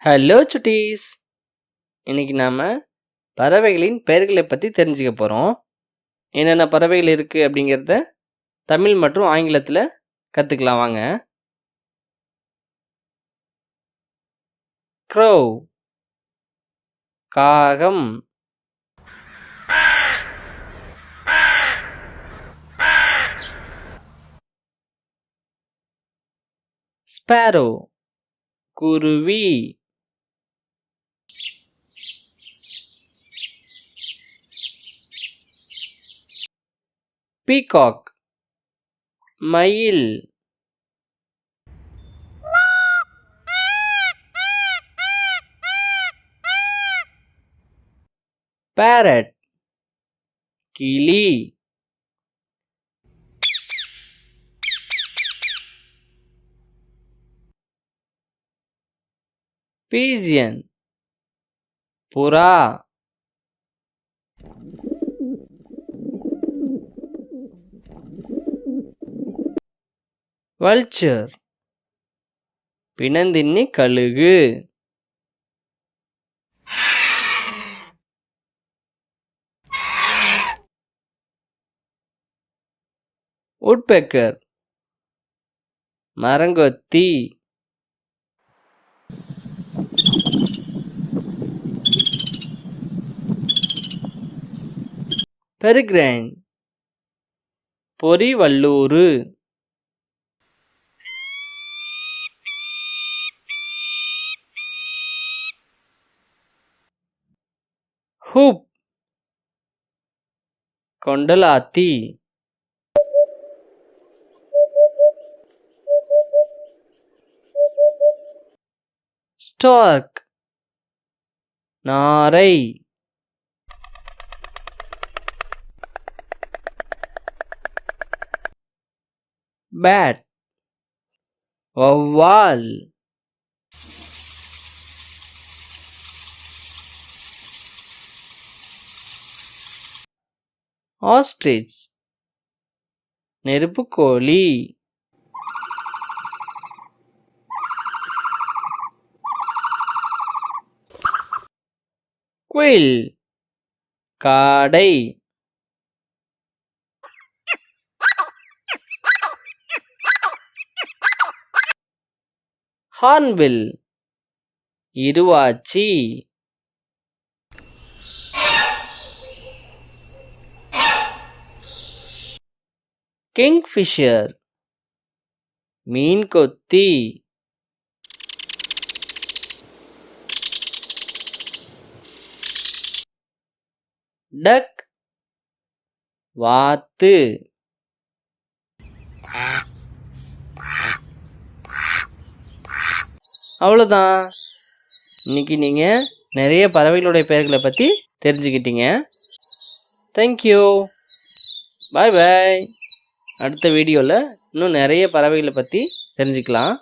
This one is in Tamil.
ஹலோ சுட்டீஸ், இன்னைக்கு நாம் பறவைகளின் பெயர்களை பற்றி தெரிஞ்சுக்க போகிறோம். என்னென்ன பறவைகள் இருக்குது அப்படிங்கிறத தமிழ் மற்றும் ஆங்கிலத்தில் கற்றுக்கலாம் வாங்க. க்ரோ காகம், ஸ்பேரோ குருவி, பீகாக் மயில், பேரட் கிளி, பீஜியன் புறா, வல்ச்சர் பிணந்தின்னி கழுகு, உட்பெக்கர் மரங்கொத்தி, பெரிக்ரைன் பொறிவல்லூறு, ஹூப் கொண்டலாத்தி, ஸ்டார்க் நாரை, பேட் வௌவால், ஆஸ்ட்ரிச் நெருப்புக்கோழி, குயில் காடை, ஹார்ன்பில் இருவாச்சி, கிங்ஃபிஷர் மீன்கொத்தி, டக் வாத்து. அவ்வளோதான். இன்னைக்கு நீங்கள் நிறைய பறவைகளுடைய பெயர்களை பற்றி தெரிஞ்சுக்கிட்டீங்க. தேங்க்யூ, பாய் பாய். அடுத்த வீடியோவில் இன்னும் நிறைய பறவைகளை பற்றி தெரிஞ்சுக்கலாம்.